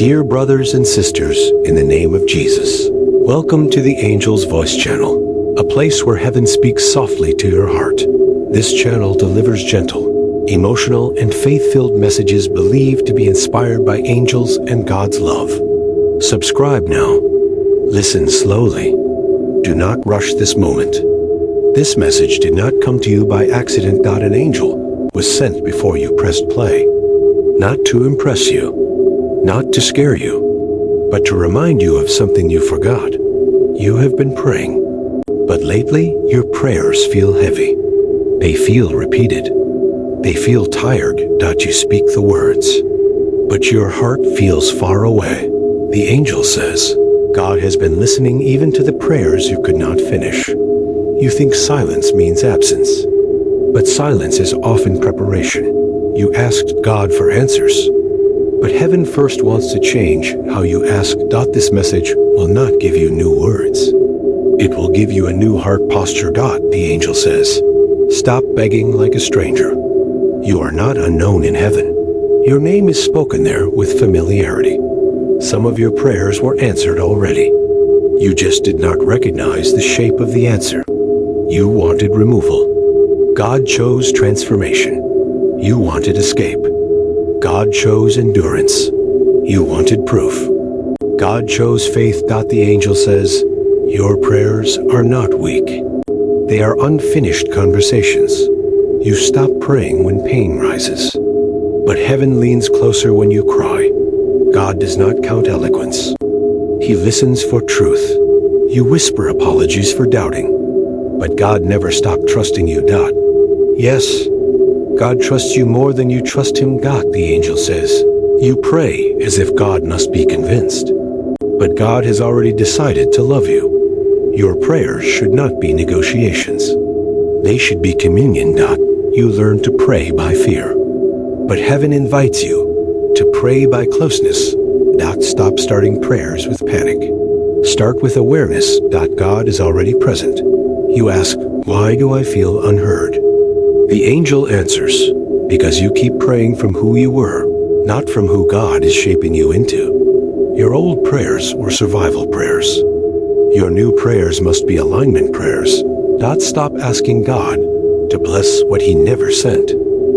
Dear brothers and sisters, in the name of Jesus, welcome to the Angel's Voice channel, a place where heaven speaks softly to your heart. This channel delivers gentle, emotional, and faith-filled messages believed to be inspired by angels and God's love. Subscribe now. Listen slowly. Do not rush this moment. This message did not come to you by accident. An angel was sent before you pressed play, not to impress you, not to scare you, but to remind you of something you forgot. You have been praying, but lately your prayers feel heavy. They feel repeated. They feel tired. You speak the words, but your heart feels far away. The angel says, God has been listening even to the prayers you could not finish. You think silence means absence, but silence is often preparation. You asked God for answers, but heaven first wants to change how you ask. This message will not give you new words. It will give you a new heart posture. The angel says, stop begging like a stranger. You are not unknown in heaven. Your name is spoken there with familiarity. Some of your prayers were answered already. You just did not recognize the shape of the answer. You wanted removal. God chose transformation. You wanted escape. God chose endurance. You wanted proof. God chose faith. The angel says, your prayers are not weak. They are unfinished conversations. You stop praying when pain rises, but heaven leans closer when you cry. God does not count eloquence. He listens for truth. You whisper apologies for doubting, but God never stopped trusting you. Yes, God trusts you more than you trust him. The angel says, you pray as if God must be convinced, but God has already decided to love you. Your prayers should not be negotiations. They should be communion. You learn to pray by fear, but heaven invites you to pray by closeness. Stop starting prayers with panic. Start with awareness. God is already present. You ask, why do I feel unheard? The angel answers, because you keep praying from who you were, not from who God is shaping you into. Your old prayers were survival prayers. Your new prayers must be alignment prayers. Stop asking God to bless what he never sent.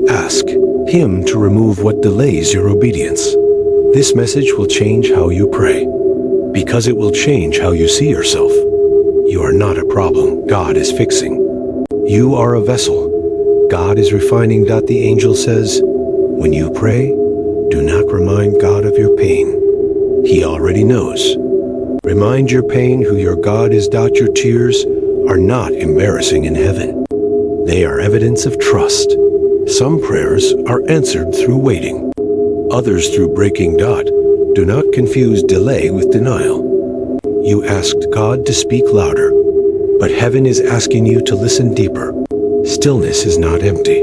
Ask him to remove what delays your obedience. This message will change how you pray, because it will change how you see yourself. You are not a problem God is fixing. You are a vessel God is refining. The angel says, when you pray, do not remind God of your pain. He already knows. Remind your pain who your God is. Your tears are not embarrassing in heaven. They are evidence of trust. Some prayers are answered through waiting, others through breaking. Do not confuse delay with denial. You asked God to speak louder, but heaven is asking you to listen deeper. Stillness is not empty.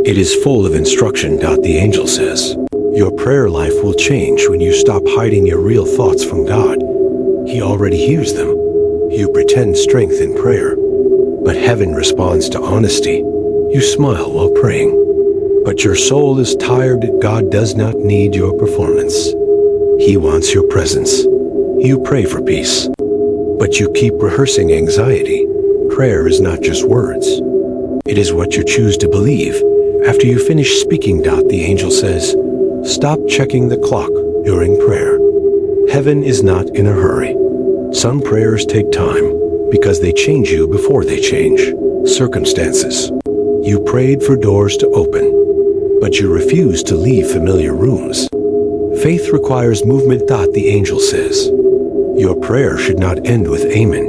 It is full of instruction. The angel says, your prayer life will change when you stop hiding your real thoughts from God. He already hears them. You pretend strength in prayer, but heaven responds to honesty. You smile while praying, but your soul is tired. God does not need your performance. He wants your presence. You pray for peace, but you keep rehearsing anxiety. Prayer is not just words. It is what you choose to believe after you finish speaking. The angel says, stop checking the clock during prayer. Heaven is not in a hurry. Some prayers take time because they change you before they change circumstances. You prayed for doors to open, but you refuse to leave familiar rooms. Faith requires movement. The angel says, your prayer should not end with amen.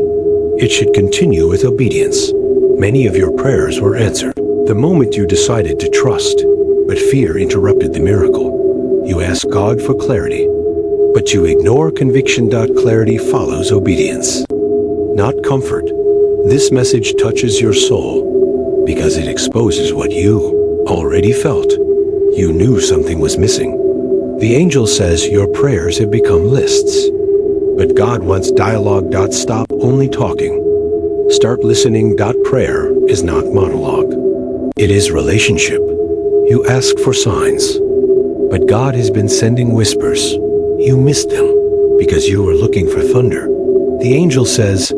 It should continue with obedience. Many of your prayers were answered the moment you decided to trust, but fear interrupted the miracle. You ask God for clarity, but you ignore conviction. Clarity follows obedience, not comfort. This message touches your soul because it exposes what you already felt. You knew something was missing. The angel says your prayers have become lists, but God wants dialogue. Stop only talking. Start listening. Prayer is not monologue. It is relationship. You ask for signs, but God has been sending whispers. You missed them because you were looking for thunder. The angel says,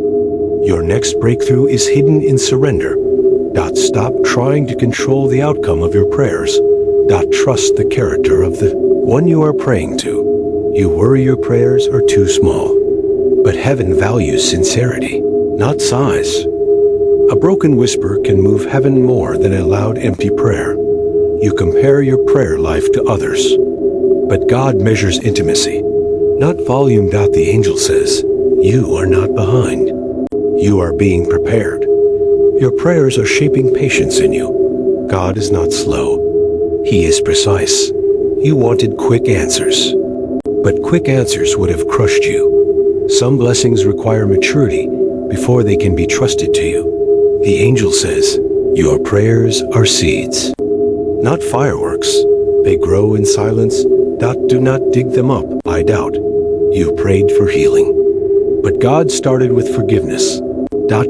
your next breakthrough is hidden in surrender. Stop trying to control the outcome of your prayers. Trust the character of the one you are praying to. You worry your prayers are too small. But heaven values sincerity, not size. A broken whisper can move heaven more than a loud, empty prayer. You compare your prayer life to others. But God measures intimacy, not volume. The angel says, you are not behind. You are being prepared. Your prayers are shaping patience in you. God is not slow. He is precise. You wanted quick answers. But quick answers would have crushed you. Some blessings require maturity before they can be trusted to you. The angel says, your prayers are seeds, not fireworks. They grow in silence. Do not dig them up, I doubt. You prayed for healing. But God started with forgiveness.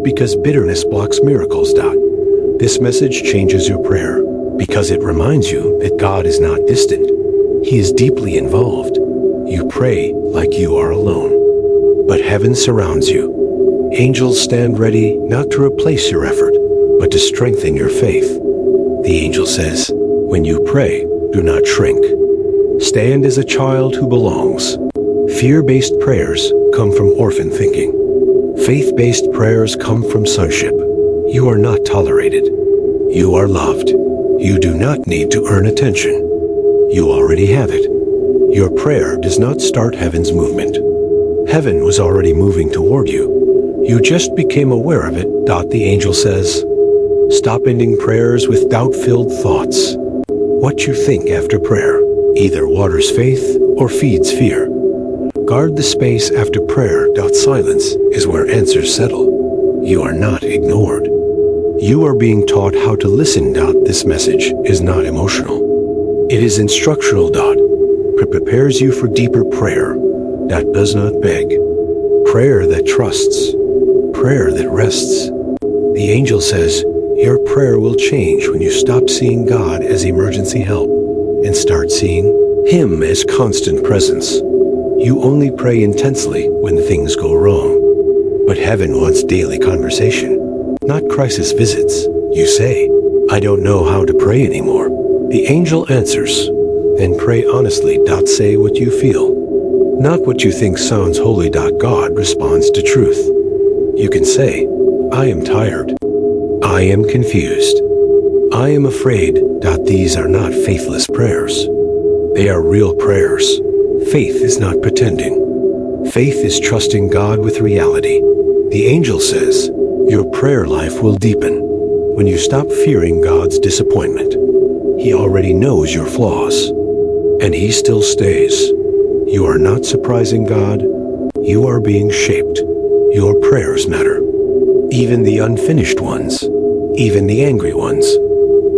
Because bitterness blocks miracles. This message changes your prayer because it reminds you that God is not distant. He is deeply involved. You pray like you are alone. But heaven surrounds you. Angels stand ready not to replace your effort, but to strengthen your faith. The angel says, when you pray, do not shrink. Stand as a child who belongs. Fear-based prayers come from orphan thinking. Faith-based prayers come from sonship. You are not tolerated. You are loved. You do not need to earn attention. You already have it. Your prayer does not start heaven's movement. Heaven was already moving toward you. You just became aware of it. The angel says, stop ending prayers with doubt-filled thoughts. What you think after prayer either waters faith or feeds fear. Guard the space after prayer. Silence is where answers settle. You are not ignored. You are being taught how to listen. This message is not emotional. It is instructional. It prepares you for deeper prayer that does not beg. Prayer that trusts. Prayer that rests. The angel says, your prayer will change when you stop seeing God as emergency help and start seeing Him as constant presence. You only pray intensely when things go wrong. But heaven wants daily conversation, not crisis visits. You say, I don't know how to pray anymore. The angel answers, then pray honestly. Say what you feel, not what you think sounds holy. God responds to truth. You can say, I am tired. I am confused. I am afraid. These are not faithless prayers. They are real prayers. Faith is not pretending. Faith is trusting God with reality. The angel says, your prayer life will deepen when you stop fearing God's disappointment. He already knows your flaws, and He still stays. You are not surprising God. You are being shaped. Your prayers matter. Even the unfinished ones, even the angry ones.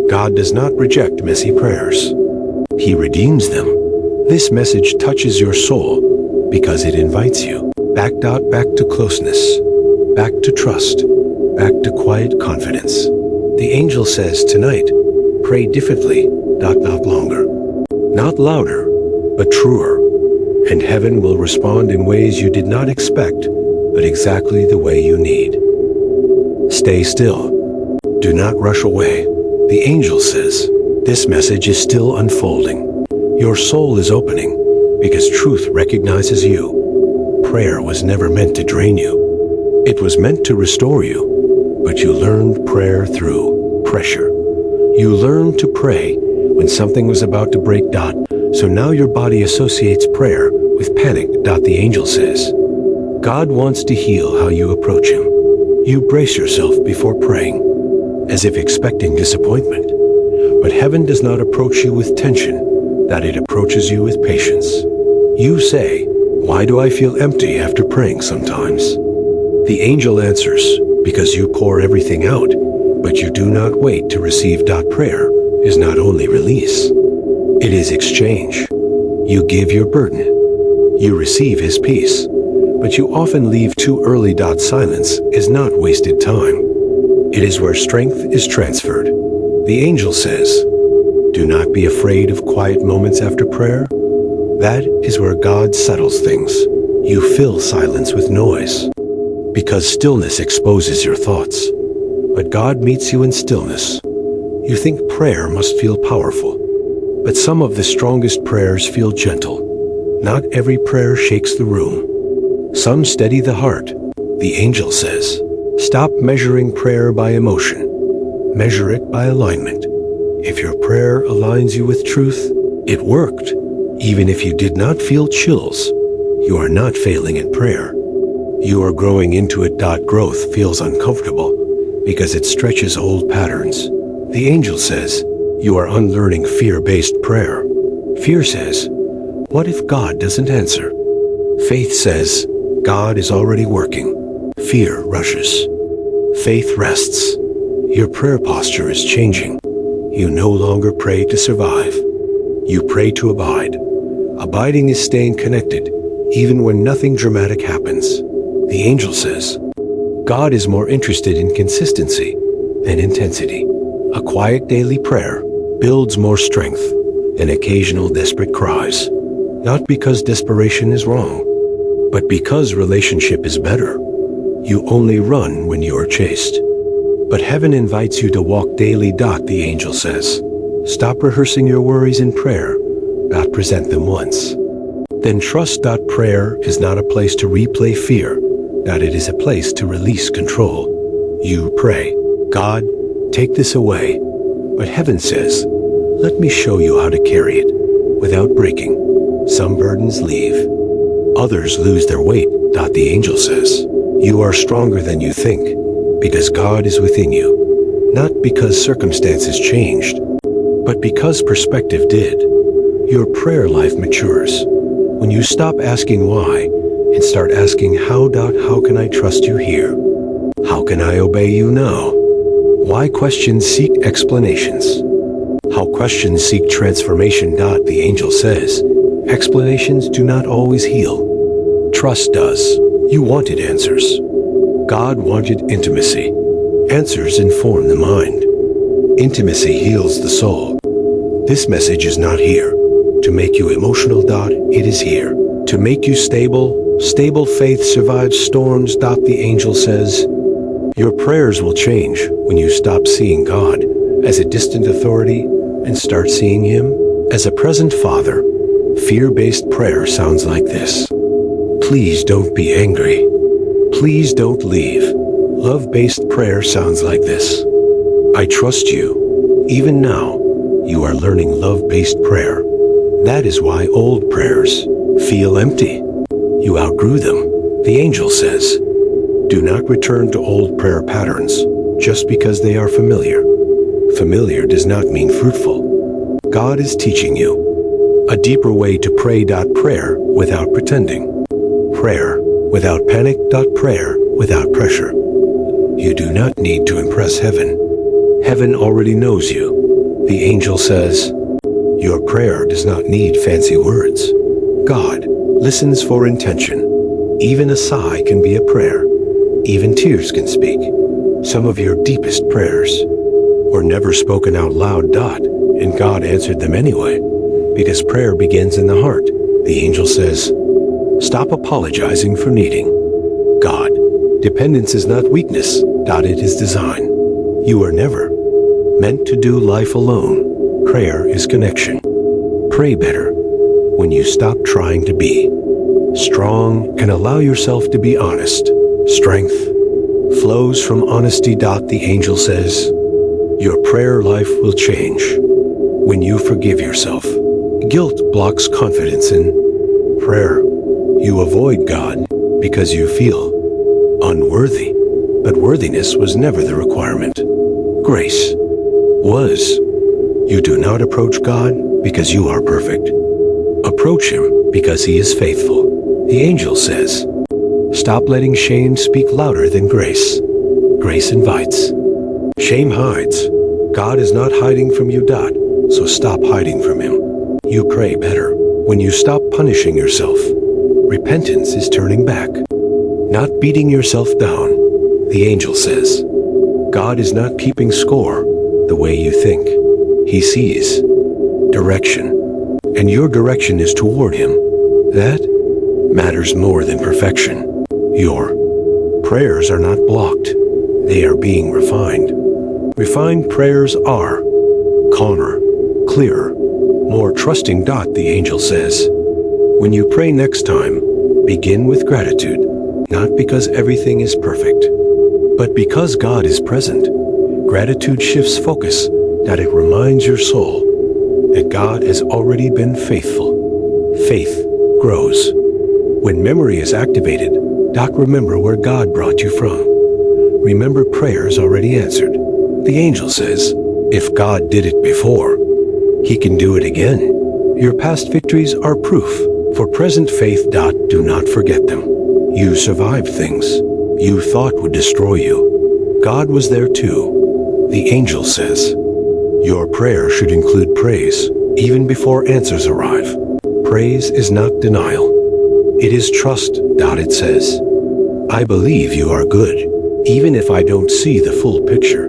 God does not reject messy prayers. He redeems them. This message touches your soul because it invites you back to closeness, back to trust, back to quiet confidence. The angel says tonight, pray differently, not longer, not louder, but truer. And heaven will respond in ways you did not expect, but exactly the way you need. Stay still. Do not rush away. The angel says, this message is still unfolding. Your soul is opening because truth recognizes you. Prayer was never meant to drain you. It was meant to restore you. But you learned prayer through pressure. You learned to pray when something was about to break. So now your body associates prayer with panic. The angel says, God wants to heal how you approach Him. You brace yourself before praying, as if expecting disappointment. But heaven does not approach you with tension. It approaches you with patience. You say, why do I feel empty after praying sometimes? The angel answers, because you pour everything out, but you do not wait to receive. Prayer is not only release, it is exchange. You give your burden. You receive His peace, but you often leave too early. Silence is not wasted time. It is where strength is transferred. The angel says, do not be afraid of quiet moments after prayer. That is where God settles things. You fill silence with noise, because stillness exposes your thoughts. But God meets you in stillness. You think prayer must feel powerful, but some of the strongest prayers feel gentle. Not every prayer shakes the room. Some steady the heart. The angel says, stop measuring prayer by emotion. Measure it by alignment. If your prayer aligns you with truth, it worked. Even if you did not feel chills, you are not failing in prayer. You are growing into it. Growth feels uncomfortable because it stretches old patterns. The angel says, you are unlearning fear-based prayer. Fear says, what if God doesn't answer? Faith says, God is already working. Fear rushes. Faith rests. Your prayer posture is changing. You no longer pray to survive. You pray to abide. Abiding is staying connected, even when nothing dramatic happens. The angel says, God is more interested in consistency than intensity. A quiet daily prayer builds more strength than occasional desperate cries. Not because desperation is wrong, but because relationship is better. You only run when you are chased. But heaven invites you to walk daily. The angel says, stop rehearsing your worries in prayer. Present them once. Then trust. Prayer is not a place to replay fear. It is a place to release control. You pray, God, take this away. But heaven says, let me show you how to carry it without breaking. Some burdens leave. Others lose their weight. The angel says, you are stronger than you think because God is within you. Not because circumstances changed, but because perspective did. Your prayer life matures when you stop asking why and start asking how. How can I trust you here? How can I obey you now? Why questions seek explanations? How questions seek transformation. The angel says, explanations do not always heal. Trust does. You wanted answers. God wanted intimacy. Answers inform the mind. Intimacy heals the soul. This message is not here to make you emotional. It is here to make you stable. Stable faith survives storms. The angel says, your prayers will change when you stop seeing God as a distant authority and start seeing Him as a present Father. Fear-based prayer sounds like this. Please don't be angry. Please don't leave. Love-based prayer sounds like this. I trust you. Even now, you are learning love-based prayer. That is why old prayers feel empty. You outgrew them. The angel says, do not return to old prayer patterns just because they are familiar. Familiar does not mean fruitful. God is teaching you a deeper way to pray. Prayer without pretending. Prayer without panic. Prayer without pressure. You do not need to impress heaven. Heaven already knows you. The angel says, your prayer does not need fancy words. God listens for intention. Even a sigh can be a prayer. Even tears can speak. Some of your deepest prayers were never spoken out loud. And God answered them anyway, because prayer begins in the heart. The angel says, stop apologizing for needing God. Dependence is not weakness. It is design. You are never meant to do life alone. Prayer is connection. Pray better when you stop trying to be strong and allow yourself to be honest. Strength flows from honesty. The angel says, your prayer life will change when you forgive yourself. Guilt blocks confidence in prayer. You avoid God because you feel unworthy, but worthiness was never the requirement. Grace was. You do not approach God because you are perfect. Approach Him because He is faithful. The angel says, stop letting shame speak louder than grace. Grace invites. Shame hides. God is not hiding from you. So stop hiding from Him. You pray better when you stop punishing yourself. Repentance is turning back, not beating yourself down. The angel says, God is not keeping score the way you think. He sees direction. and your direction is toward Him. That matters more than perfection. Your prayers are not blocked. They are being refined. Refined prayers are calmer, clearer, more trusting. The angel says, when you pray next time, begin with gratitude, not because everything is perfect, but because God is present. Gratitude shifts focus, that it reminds your soul that God has already been faithful. Faith grows. When memory is activated, remember where God brought you from. Remember prayers already answered. The angel says, if God did it before, He can do it again. Your past victories are proof for present faith. Do not forget them. You survived things you thought would destroy you. God was there too. The angel says, your prayer should include praise, even before answers arrive. Praise is not denial. It is trust. It says, I believe you are good, even if I don't see the full picture.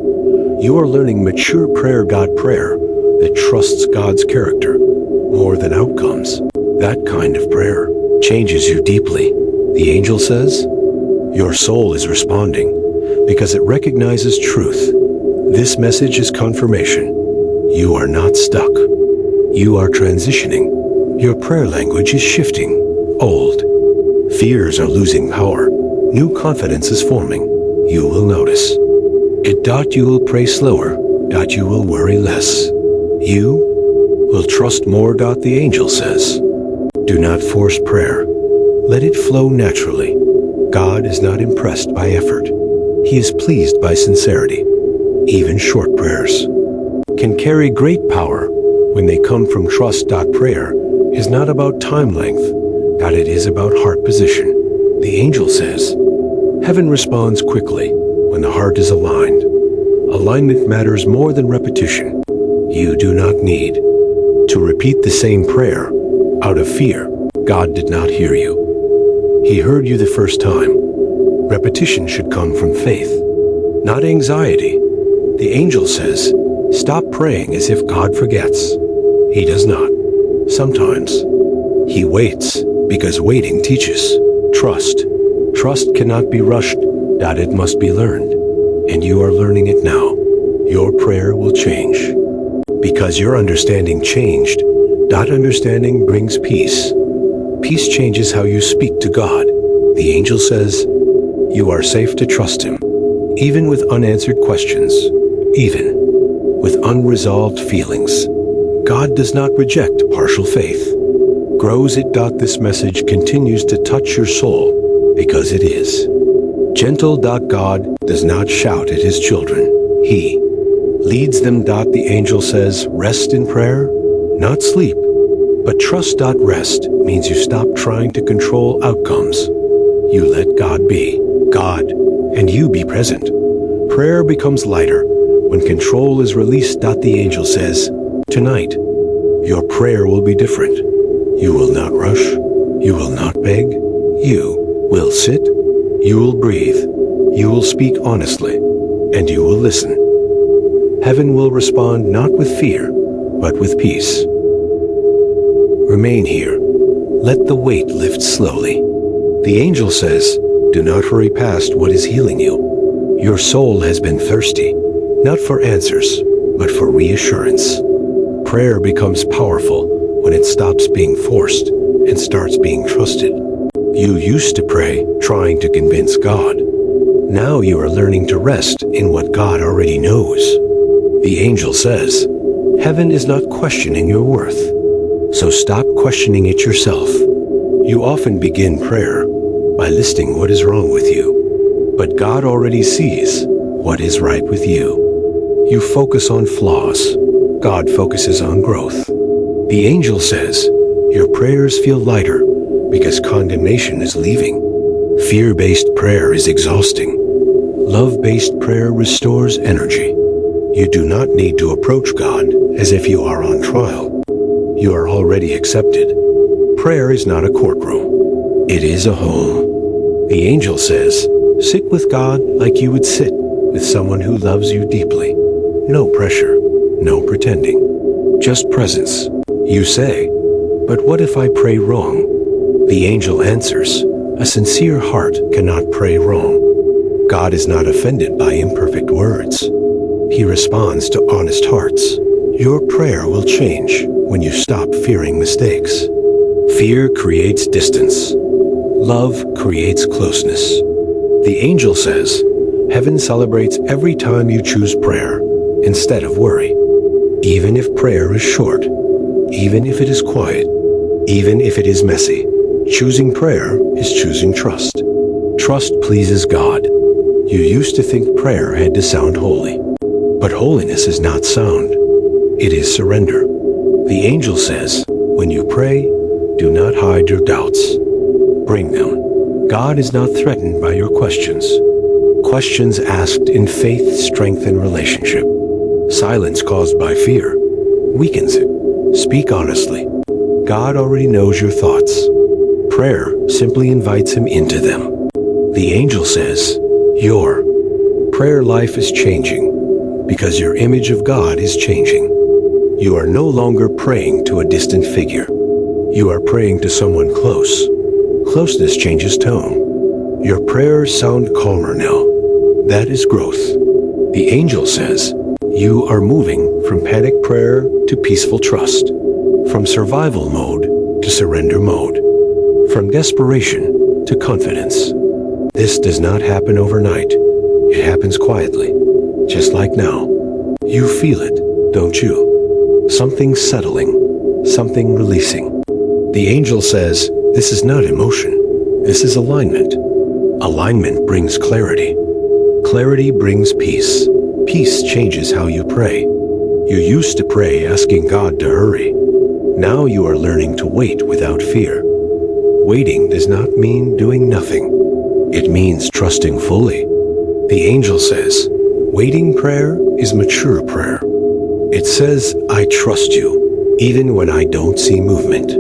You are learning mature prayer. Prayer that trusts God's character more than outcomes. That kind of prayer changes you deeply. The angel says, your soul is responding because it recognizes truth. This message is confirmation. You are not stuck. You are transitioning. Your prayer language is shifting. Old fears are losing power. New confidence is forming. You will notice it. You will pray slower. You will worry less. You will trust more. The angel says, do not force prayer. Let it flow naturally. God is not impressed by effort. He is pleased by sincerity. Even short prayers can carry great power when they come from trust. Prayer is not about time length. It is about heart position. The angel says, heaven responds quickly when the heart is aligned. Alignment matters more than repetition. You do not need to repeat the same prayer out of fear. God did not hear you. He heard you the first time. Repetition should come from faith, not anxiety. The angel says, stop praying as if God forgets. He does not. Sometimes He waits because waiting teaches. Trust. Trust cannot be rushed. It must be learned. And you are learning it now. Your prayer will change because your understanding changed. Understanding brings peace. Peace changes how you speak to God. The angel says, you are safe to trust Him, even with unanswered questions, even with unresolved feelings. God does not reject partial faith. Grows it. This message continues to touch your soul because it is gentle. God does not shout at His children. He leads them. The angel says, rest in prayer, not sleep, but trust. Rest means you stop trying to control outcomes. You let God be God, and you be present. Prayer becomes lighter when control is released. The angel says, tonight, your prayer will be different. You will not rush. You will not beg. You will sit. You will breathe. You will speak honestly, and you will listen. Heaven will respond not with fear, but with peace. Remain here. Let the weight lift slowly. The angel says, do not hurry past what is healing you. Your soul has been thirsty, not for answers, but for reassurance. Prayer becomes powerful when it stops being forced and starts being trusted. You used to pray trying to convince God. Now you are learning to rest in what God already knows. The angel says, heaven is not questioning your worth, so stop questioning it yourself. You often begin prayer by listing what is wrong with you, but God already sees what is right with you. You focus on flaws. God focuses on growth. The angel says, your prayers feel lighter because condemnation is leaving. Fear-based prayer is exhausting. Love-based prayer restores energy. You do not need to approach God as if you are on trial. You are already accepted. Prayer is not a courtroom. It is a home. The angel says, sit with God like you would sit with someone who loves you deeply. No pressure, no pretending, just presence. You say, But what if I pray wrong? The angel answers, a sincere heart cannot pray wrong. God is not offended by imperfect words. He responds to honest hearts. Your prayer will change when you stop fearing mistakes. Fear creates distance. Love creates closeness. The angel says, heaven celebrates every time you choose prayer instead of worry. Even if prayer is short, even if it is quiet, even if it is messy, choosing prayer is choosing trust. Trust pleases God. You used to think prayer had to sound holy, but holiness is not sound. It is surrender. The angel says, when you pray, do not hide your doubts. Bring them. God is not threatened by your questions. Questions asked in faith strengthen relationship. Silence caused by fear weakens it. Speak honestly. God already knows your thoughts. Prayer simply invites him into them. The angel says, your prayer life is changing because your image of God is changing. You are no longer praying to a distant figure. You are praying to someone close. Closeness changes tone. Your prayers sound calmer now. That is growth. The angel says, you are moving from panic prayer to peaceful trust, from survival mode to surrender mode, from desperation to confidence. This does not happen overnight. It happens quietly, just like now. You feel it, don't you? Something settling, something releasing. The angel says, this is not emotion. This is alignment. Alignment brings clarity. Clarity brings peace. Peace changes how you pray. You used to pray asking God to hurry. Now you are learning to wait without fear. Waiting does not mean doing nothing. It means trusting fully. The angel says, waiting prayer is mature prayer. It says, I trust you, even when I don't see movement.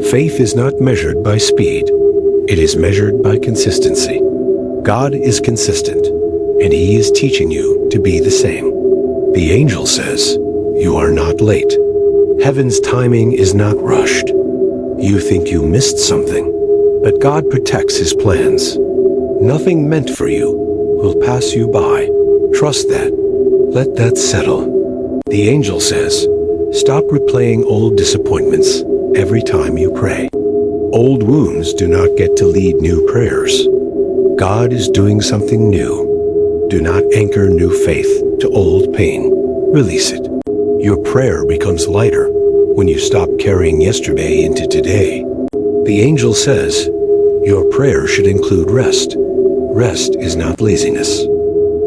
Faith is not measured by speed. It is measured by consistency. God is consistent, and he is teaching you to be the same. The angel says, you are not late. Heaven's timing is not rushed. You think you missed something, but God protects his plans. Nothing meant for you will pass you by. Trust that. Let that settle. The angel says, stop replaying old disappointments every time you pray. Old wounds do not get to lead new prayers. God is doing something new. Do not anchor new faith to old pain. Release it. Your prayer becomes lighter when you stop carrying yesterday into today. The angel says, your prayer should include rest. Rest is not laziness.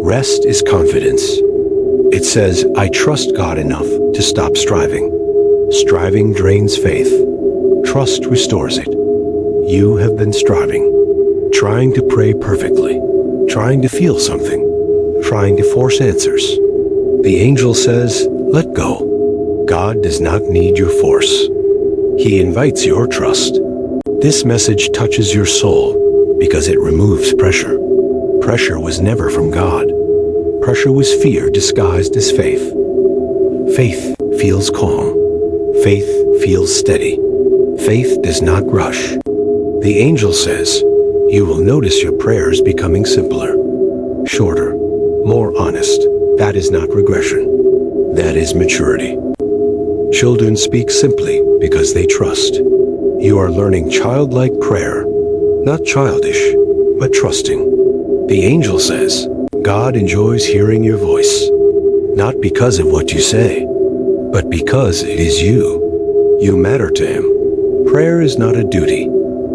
Rest is confidence. It says, I trust God enough to stop striving. Striving drains faith. Trust restores it. You have been striving, trying to pray perfectly, trying to feel something, trying to force answers. The angel says, let go. God does not need your force. He invites your trust. This message touches your soul because it removes pressure. Pressure was never from God. Pressure was fear disguised as faith. Faith feels calm. Faith feels steady. Faith does not rush. The angel says, you will notice your prayers becoming simpler, shorter, more honest. That is not regression. That is maturity. Children speak simply because they trust. You are learning childlike prayer, not childish, but trusting. The angel says, God enjoys hearing your voice, not because of what you say, but because it is you. You matter to him. Prayer is not a duty.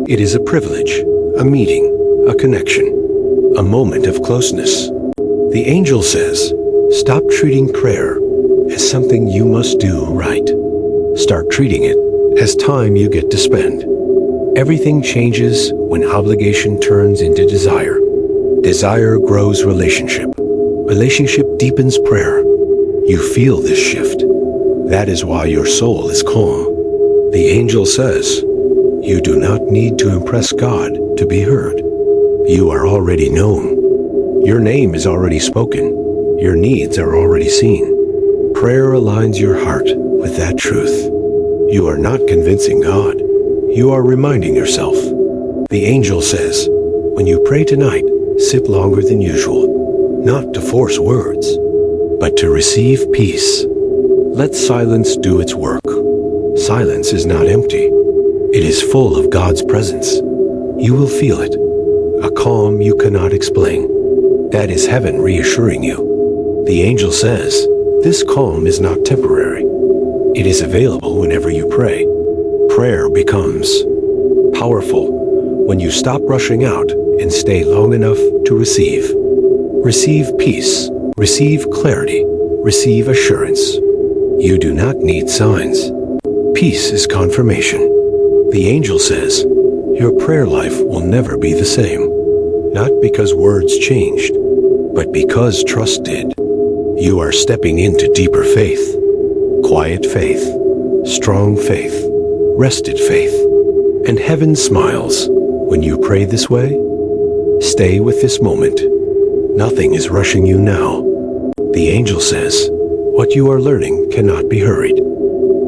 It is a privilege, a meeting, a connection, a moment of closeness. The angel says, stop treating prayer as something you must do right. Start treating it as time you get to spend. Everything changes when obligation turns into desire. Desire grows relationship. Relationship deepens prayer. You feel this shift. That is why your soul is calm. The angel says, you do not need to impress God to be heard. You are already known. Your name is already spoken. Your needs are already seen. Prayer aligns your heart with that truth. You are not convincing God. You are reminding yourself. The angel says, when you pray tonight, sit longer than usual, not to force words, but to receive peace. Let silence do its work. Silence is not empty. It is full of God's presence. You will feel it, a calm you cannot explain. That is heaven reassuring you. The angel says, this calm is not temporary. It is available whenever you pray. Prayer becomes powerful when you stop rushing out and stay long enough to receive. Receive peace, receive clarity, receive assurance. You do not need signs. Peace is confirmation. The angel says, your prayer life will never be the same. Not because words changed, but because trust did. You are stepping into deeper faith, quiet faith, strong faith, rested faith. And heaven smiles when you pray this way. Stay with this moment. Nothing is rushing you now. The angel says, what you are learning cannot be hurried.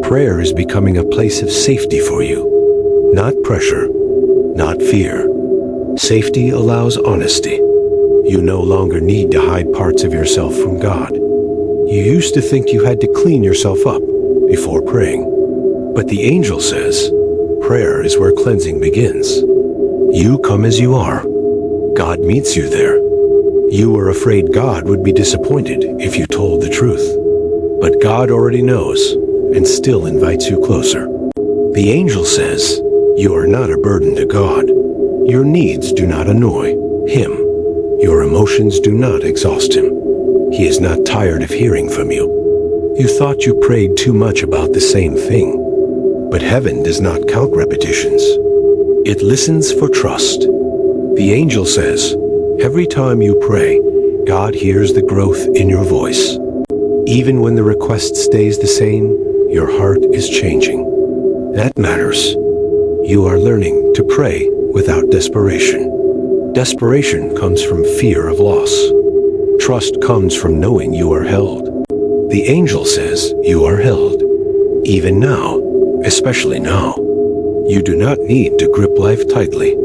Prayer is becoming a place of safety for you. Not pressure, not fear. Safety allows honesty. You no longer need to hide parts of yourself from God. You used to think you had to clean yourself up before praying. But the angel says, prayer is where cleansing begins. You come as you are. God meets you there. You were afraid God would be disappointed if you told the truth. But God already knows and still invites you closer. The angel says, you are not a burden to God. Your needs do not annoy Him. Your emotions do not exhaust Him. He is not tired of hearing from you. You thought you prayed too much about the same thing. But heaven does not count repetitions. It listens for trust. The angel says, every time you pray, God hears the growth in your voice. Even when the request stays the same, your heart is changing. That matters. You are learning to pray without desperation. Desperation comes from fear of loss. Trust comes from knowing you are held. The angel says you are held. Even now, especially now. You do not need to grip life tightly.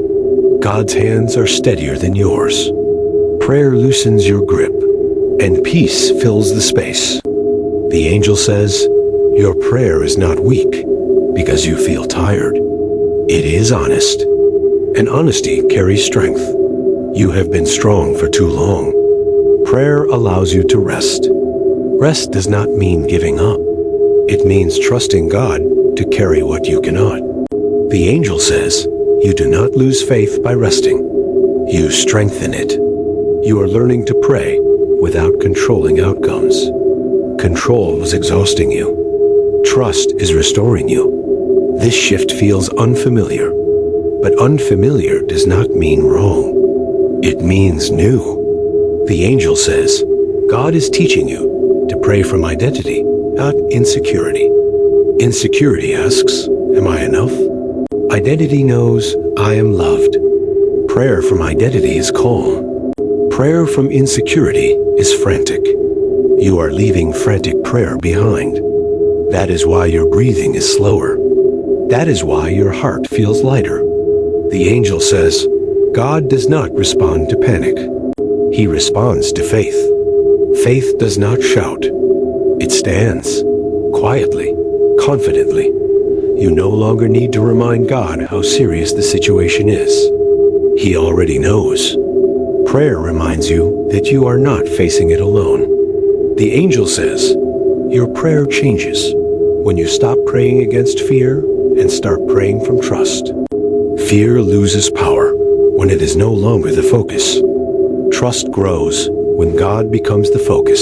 God's hands are steadier than yours. Prayer loosens your grip, and peace fills the space. The angel says, your prayer is not weak because you feel tired. It is honest, and honesty carries strength. You have been strong for too long. Prayer allows you to rest. Rest does not mean giving up. It means trusting God to carry what you cannot. The angel says, you do not lose faith by resting. You strengthen it. You are learning to pray without controlling outcomes. Control was exhausting you. Trust is restoring you. This shift feels unfamiliar, but unfamiliar does not mean wrong. It means new. The angel says, God is teaching you to pray from identity, not insecurity. Insecurity asks, am I enough? Identity knows, I am loved. Prayer from identity is calm. Prayer from insecurity is frantic. You are leaving frantic prayer behind. That is why your breathing is slower. That is why your heart feels lighter. The angel says, God does not respond to panic. He responds to faith. Faith does not shout. It stands quietly, confidently. You no longer need to remind God how serious the situation is. He already knows. Prayer reminds you that you are not facing it alone. The angel says, your prayer changes when you stop praying against fear and start praying from trust. Fear loses power when it is no longer the focus. Trust grows when God becomes the focus.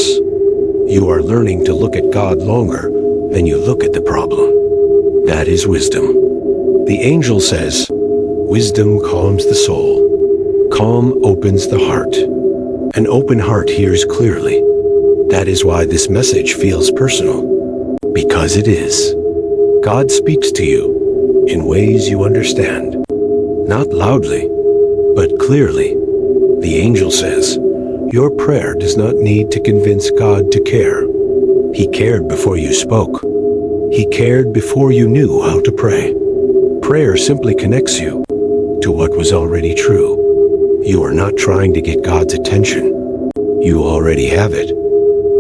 You are learning to look at God longer than you look at the problem. That is wisdom. The angel says, wisdom calms the soul. Calm opens the heart. An open heart hears clearly. That is why this message feels personal. Because it is. God speaks to you in ways you understand. Not loudly, but clearly. The angel says, your prayer does not need to convince God to care. He cared before you spoke. He cared before you knew how to pray. Prayer simply connects you to what was already true. You are not trying to get God's attention. You already have it.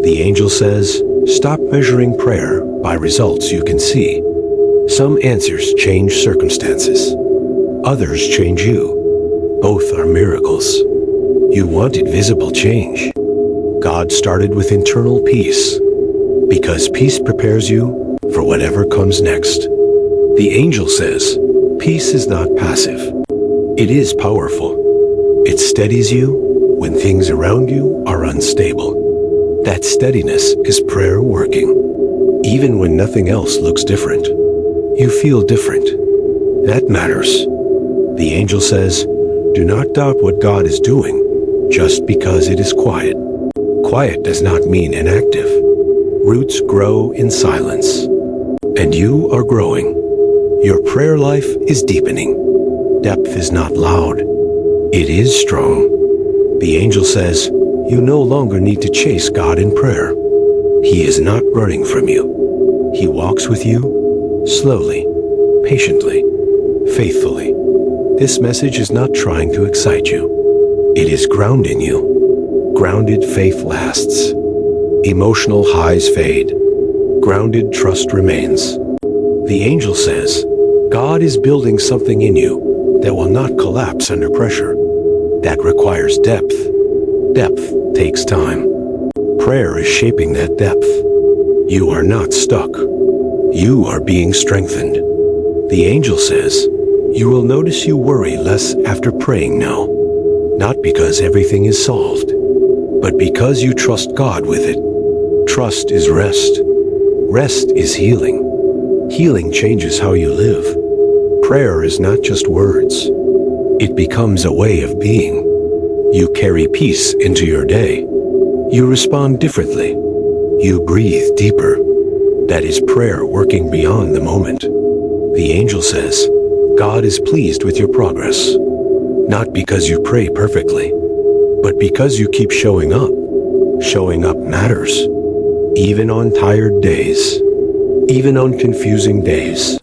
The angel says, stop measuring prayer by results you can see. Some answers change circumstances. Others change you. Both are miracles. You wanted visible change. God started with internal peace, because peace prepares you for whatever comes next. The angel says, peace is not passive. It is powerful. It steadies you when things around you are unstable. That steadiness is prayer working. Even when nothing else looks different, you feel different. That matters. The angel says, do not doubt what God is doing just because it is quiet. Quiet does not mean inactive. Roots grow in silence. And you are growing. Your prayer life is deepening. Depth is not loud. It is strong. The angel says, you no longer need to chase God in prayer. He is not running from you. He walks with you, slowly, patiently, faithfully. This message is not trying to excite you. It is grounding you. Grounded faith lasts. Emotional highs fade. Grounded trust remains. The angel says, God is building something in you that will not collapse under pressure. That requires depth. Depth takes time. Prayer is shaping that depth. You are not stuck. You are being strengthened. The angel says, you will notice you worry less after praying now. Not because everything is solved, but because you trust God with it. Trust is rest. Rest is healing. Healing changes how you live. Prayer is not just words. It becomes a way of being. You carry peace into your day. You respond differently. You breathe deeper. That is prayer working beyond the moment. The angel says, God is pleased with your progress. Not because you pray perfectly, but because you keep showing up. Showing up matters. Even on tired days. Even on confusing days.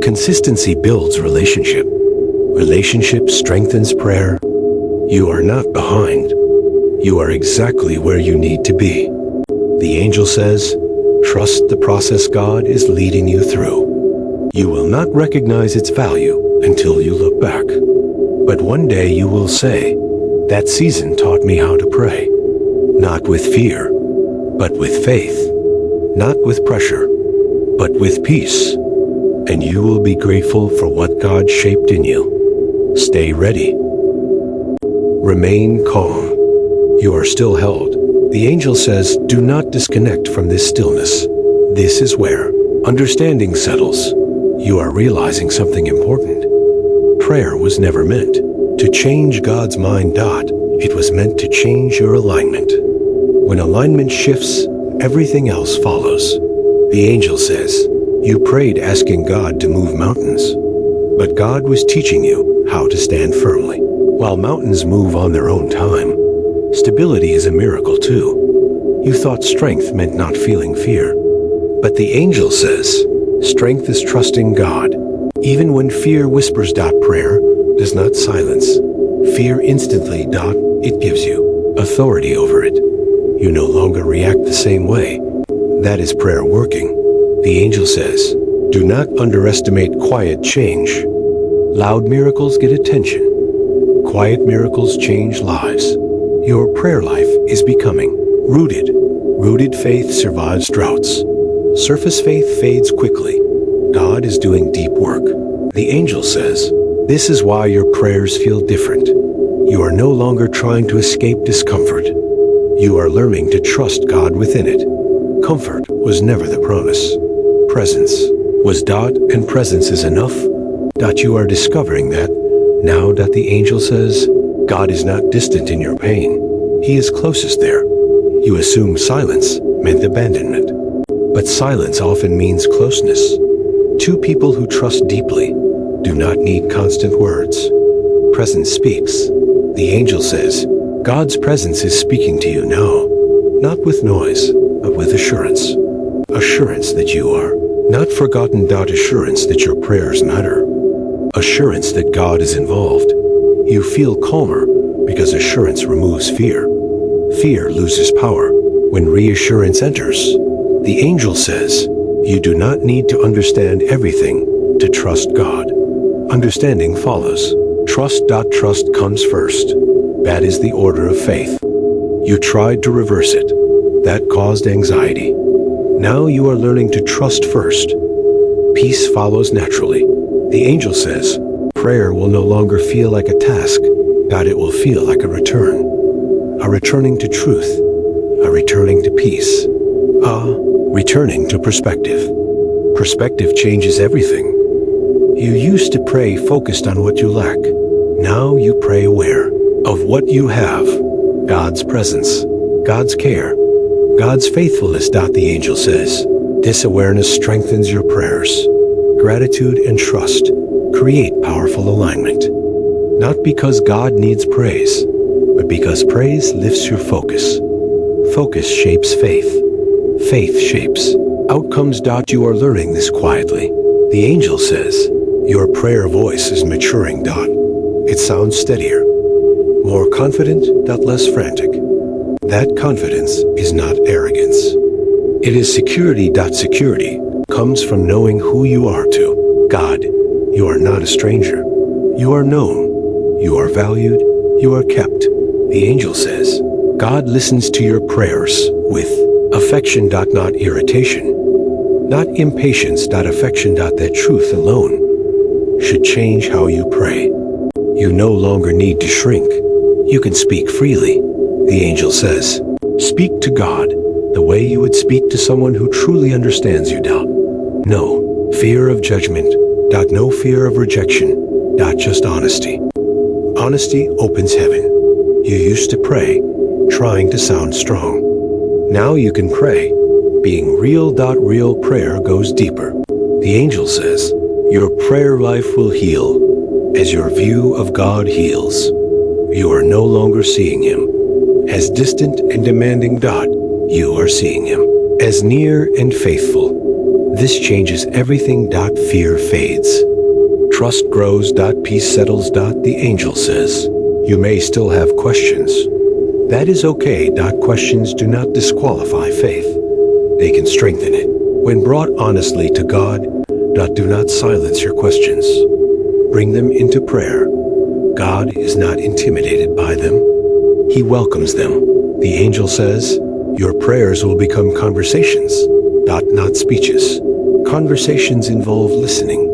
Consistency builds relationship. Relationship strengthens prayer. You are not behind. You are exactly where you need to be. The angel says, trust the process God is leading you through. You will not recognize its value until you look back. But one day you will say, that season taught me how to pray. Not with fear, but with faith. Not with pressure, but with peace. And you will be grateful for what God shaped in you. Stay ready. Remain calm. You are still held. The angel says, do not disconnect from this stillness. This is where understanding settles. You are realizing something important. Prayer was never meant to change God's mind. It was meant to change your alignment. When alignment shifts, everything else follows. The angel says, you prayed asking God to move mountains, but God was teaching you how to stand firmly. While mountains move on their own time, stability is a miracle too. You thought strength meant not feeling fear, but the angel says, strength is trusting God. Even when fear whispers. Prayer does not silence. Fear instantly. It gives you authority over it. You no longer react the same way. That is prayer working. The angel says, do not underestimate quiet change. Loud miracles get attention. Quiet miracles change lives. Your prayer life is becoming rooted. Rooted faith survives droughts. Surface faith fades quickly. God is doing deep work. The angel says, this is why your prayers feel different. You are no longer trying to escape discomfort. You are learning to trust God within it. Comfort was never the promise. Presence was. And presence is enough. You are discovering that now. The angel says, God is not distant in your pain. He is closest there. You assume silence meant abandonment. But silence often means closeness. Two people who trust deeply do not need constant words. Presence speaks. The angel says, God's presence is speaking to you now, not with noise, but with assurance. Assurance that you are Not forgotten. Assurance that your prayers matter. Assurance that God is involved. You feel calmer because assurance removes fear. Fear loses power when reassurance enters. The angel says, you do not need to understand everything to trust God. Understanding follows. Trust. Trust comes first. That is the order of faith. You tried to reverse it. That caused anxiety. Now you are learning to trust first. Peace follows naturally. The angel says, prayer will no longer feel like a task. It will feel like a return. A returning to truth. A returning to peace. Returning to perspective. Perspective changes everything. You used to pray focused on what you lack. Now you pray aware of what you have. God's presence, God's care, God's faithfulness. The angel says, this awareness strengthens your prayers. Gratitude and trust create powerful alignment. Not because God needs praise, but because praise lifts your focus. Focus shapes faith. Faith shapes outcomes. You are learning this quietly. The angel says, your prayer voice is maturing. It sounds steadier, more confident. Less frantic. That confidence is not arrogance. It is security. Security comes from knowing who you are to God. You are not a stranger. You are known. You are valued. You are kept. The angel says, God listens to your prayers with affection. Not irritation. Not impatience. Affection. That truth alone should change how you pray. You no longer need to shrink. You can speak freely. The angel says, speak to God the way you would speak to someone who truly understands you. No fear of judgment. No fear of rejection. Just honesty. Honesty opens heaven. You used to pray, trying to sound strong. Now you can pray, being real. Real prayer goes deeper. The angel says, your prayer life will heal as your view of God heals. You are no longer seeing him as distant and demanding. You are seeing him as near and faithful. This changes everything. Fear fades. Trust grows. Peace settles. The angel says, you may still have questions. That is okay. Questions do not disqualify faith. They can strengthen it. When brought honestly to God, do not silence your questions. Bring them into prayer. God is not intimidated by them. He welcomes them. The angel says, your prayers will become conversations, not speeches. Conversations involve listening.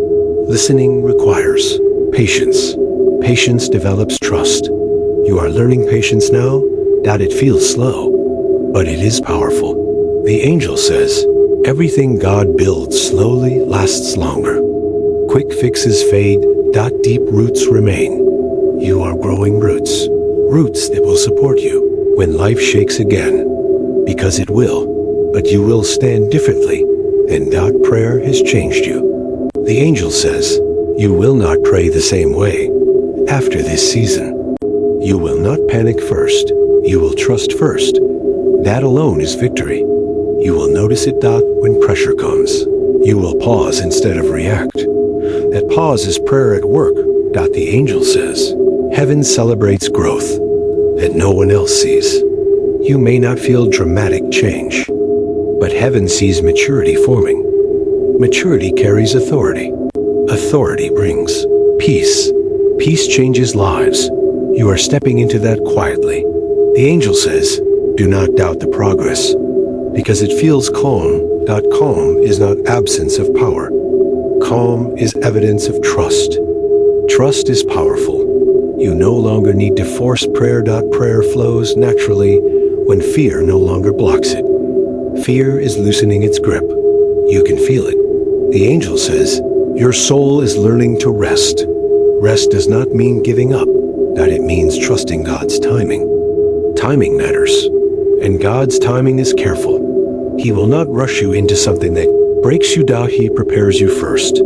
Listening requires patience. Patience develops trust. You are learning patience now. It feels slow, but it is powerful. The angel says, everything God builds slowly lasts longer. Quick fixes fade. Deep roots remain. You are growing roots. Roots that will support you when life shakes again. Because it will, but you will stand differently. And prayer has changed you. The angel says, you will not pray the same way after this season. You will not panic first. You will trust first. That alone is victory. You will notice it. When pressure comes, you will pause instead of react. That pause is prayer at work. The angel says, heaven celebrates growth that no one else sees. You may not feel dramatic change, but heaven sees maturity forming. Maturity carries authority. Authority brings peace. Peace changes lives. You are stepping into that quietly. The angel says, do not doubt the progress, because it feels calm. Calm is not absence of power. Calm is evidence of trust. Trust is powerful. You no longer need to force prayer. Prayer flows naturally when fear no longer blocks it. Fear is loosening its grip. You can feel it. The angel says, your soul is learning to rest. Rest does not mean giving up. It means trusting God's timing. Timing matters, and God's timing is careful. He will not rush you into something that breaks you. He prepares you first.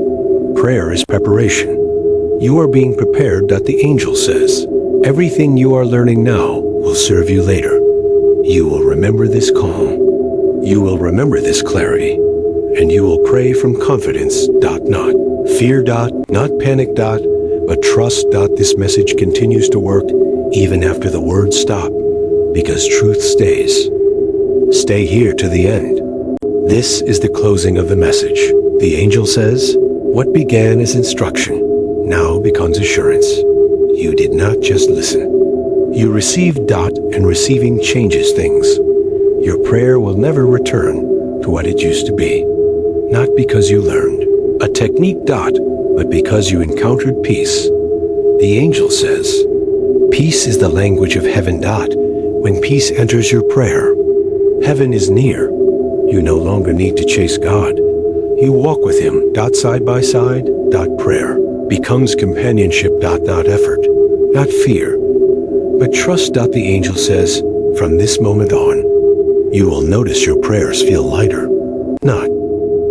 Prayer is preparation. You are being prepared. The angel says, everything you are learning now will serve you later. You will remember this calm. You will remember this clarity. and you will pray from confidence. Not fear. Not panic. But trust. This message continues to work even after the words stop, because truth stays. Stay here to the end. This is the closing of the message. The angel says, what began as instruction now becomes assurance. You did not just listen. You received. And receiving changes things. Your prayer will never return to what it used to be. Not because you learned a technique. But because you encountered peace. The angel says, peace is the language of heaven. When peace enters your prayer, heaven is near. You no longer need to chase God. You walk with him. Side by side. Prayer becomes companionship. Not effort, not fear, but trust. The angel says, from this moment on, you will notice your prayers feel lighter. Not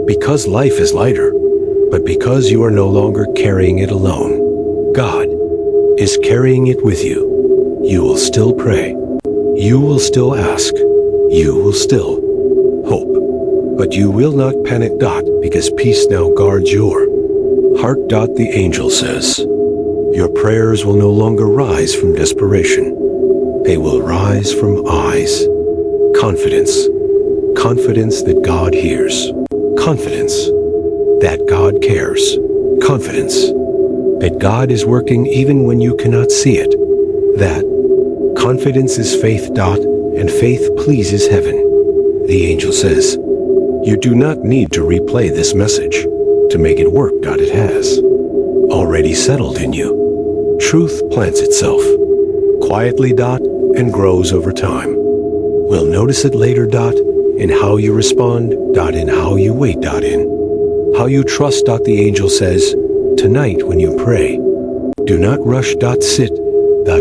because life is lighter, but because you are no longer carrying it alone. God is carrying it with you. You will still pray. You will still ask. You will still hope. But you will not panic. Because peace now guards your heart. The angel says, your prayers will no longer rise from desperation. They will rise from eyes. Confidence. Confidence that God hears. Confidence that God cares. Confidence that God is working even when you cannot see it. That confidence is faith. And faith pleases heaven. The angel says, you do not need to replay this message to make it work. It has already settled in you. Truth plants itself quietly. And grows over time. We'll notice it later. In how you respond. In how you wait. In how you trust. The angel says, tonight when you pray, do not rush. Sit.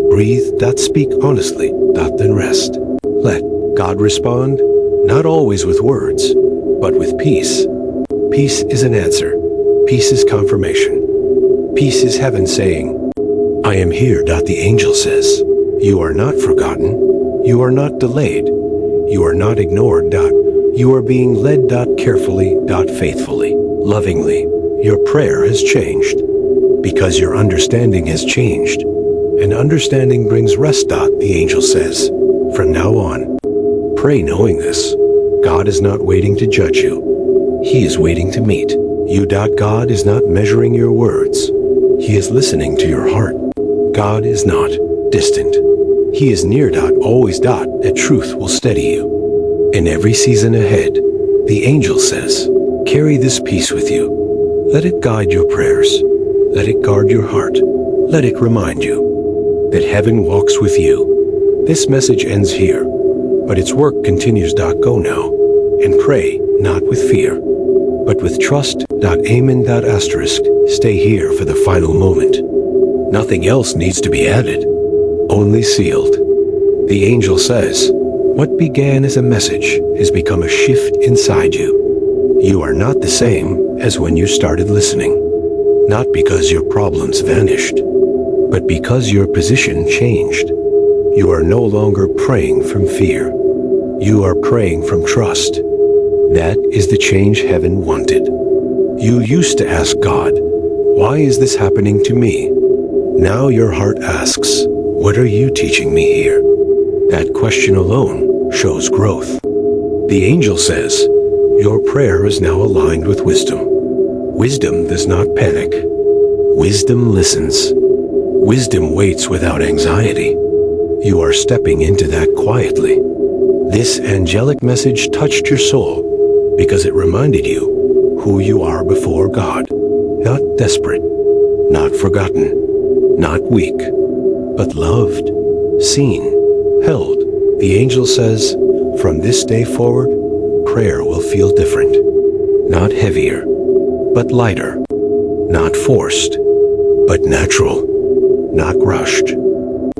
Breathe. Speak honestly. Then rest. Let God respond, not always with words, but with peace. Peace is an answer. Peace is confirmation. Peace is heaven saying, I am here. The angel says, you are not forgotten. You are not delayed. You are not ignored. You are being led. Carefully. Faithfully. Lovingly. Your prayer has changed. Because your understanding has changed. And understanding brings rest. The angel says, from now on, pray knowing this. God is not waiting to judge you. He is waiting to meet you. God is not measuring your words. He is listening to your heart. God is not distant. He is near. Always. That truth will steady you. In every season ahead, the angel says, carry this peace with you. Let it guide your prayers. Let it guard your heart. Let it remind you that heaven walks with you. This message ends here, but its work continues. Go now and pray, not with fear, but with trust. Amen. Asterisk. Stay here for the final moment. Nothing else needs to be added, only sealed. The angel says, what began as a message has become a shift inside you. You are not the same as when you started listening. Not because your problems vanished, but because your position changed. You are no longer praying from fear. You are praying from trust. That is the change heaven wanted. You used to ask God, why is this happening to me? Now your heart asks, what are you teaching me here? That question alone shows growth. The angel says, your prayer is now aligned with wisdom. Wisdom does not panic. Wisdom listens. Wisdom waits without anxiety. You are stepping into that quietly. This angelic message touched your soul because it reminded you who you are before God. Not desperate, not forgotten, not weak, but loved, seen, held. The angel says, from this day forward, prayer will feel different. Not heavier, but lighter. Not forced, but natural. Not rushed,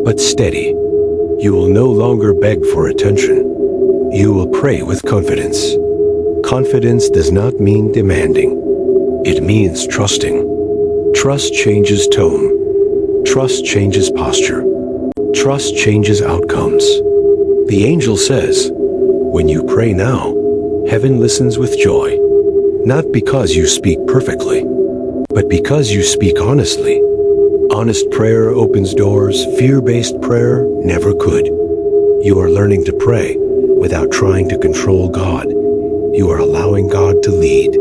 but steady. You will no longer beg for attention. You will pray with confidence. Confidence does not mean demanding. It means trusting. Trust changes tone. Trust changes posture. Trust changes outcomes. The angel says, when you pray now, heaven listens with joy. not because you speak perfectly, but because you speak honestly. Honest prayer opens doors fear-based prayer never could. You are learning to pray without trying to control God. You are allowing God to lead.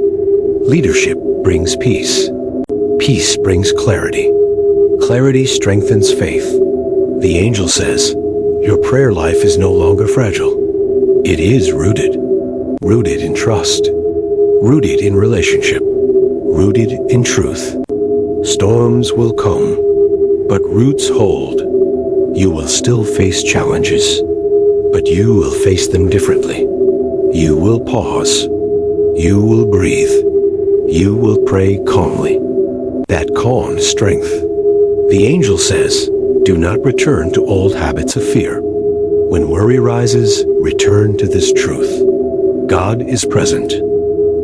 Leadership brings peace. Peace brings clarity. Clarity strengthens faith. The angel says, your prayer life is no longer fragile. It is rooted. Rooted in trust. Rooted in relationship. Rooted in truth. Storms will come, but roots hold. You will still face challenges, but you will face them differently. You will pause. You will breathe. You will pray calmly. That calm is strength. The angel says, do not return to old habits of fear. When worry rises, return to this truth. God is present.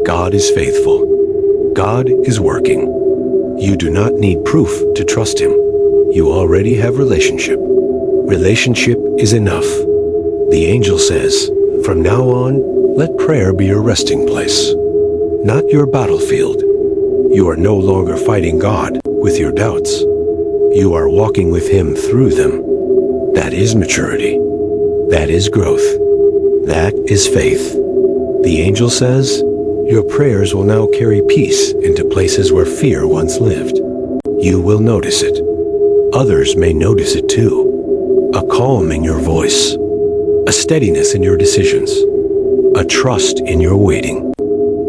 God is faithful. God is working. You do not need proof to trust Him. You already have relationship. Relationship is enough. The angel says, from now on, let prayer be your resting place, not your battlefield. You are no longer fighting God with your doubts. You are walking with Him through them. That is maturity. That is growth. That is faith. The angel says, your prayers will now carry peace into places where fear once lived. You will notice it. Others may notice it too. A calm in your voice. A steadiness in your decisions. A trust in your waiting.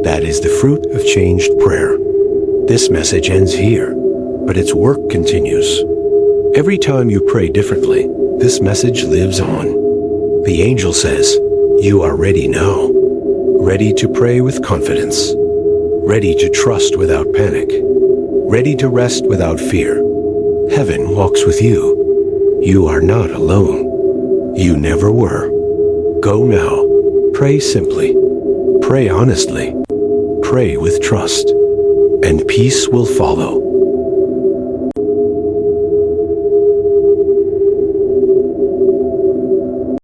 That is the fruit of changed prayer. This message ends here, but its work continues. Every time you pray differently, this message lives on. The angel says, you are ready now. Ready to pray with confidence. Ready to trust without panic. Ready to rest without fear. Heaven walks with you. You are not alone. You never were. Go now. Pray simply. Pray honestly. Pray with trust. And peace will follow.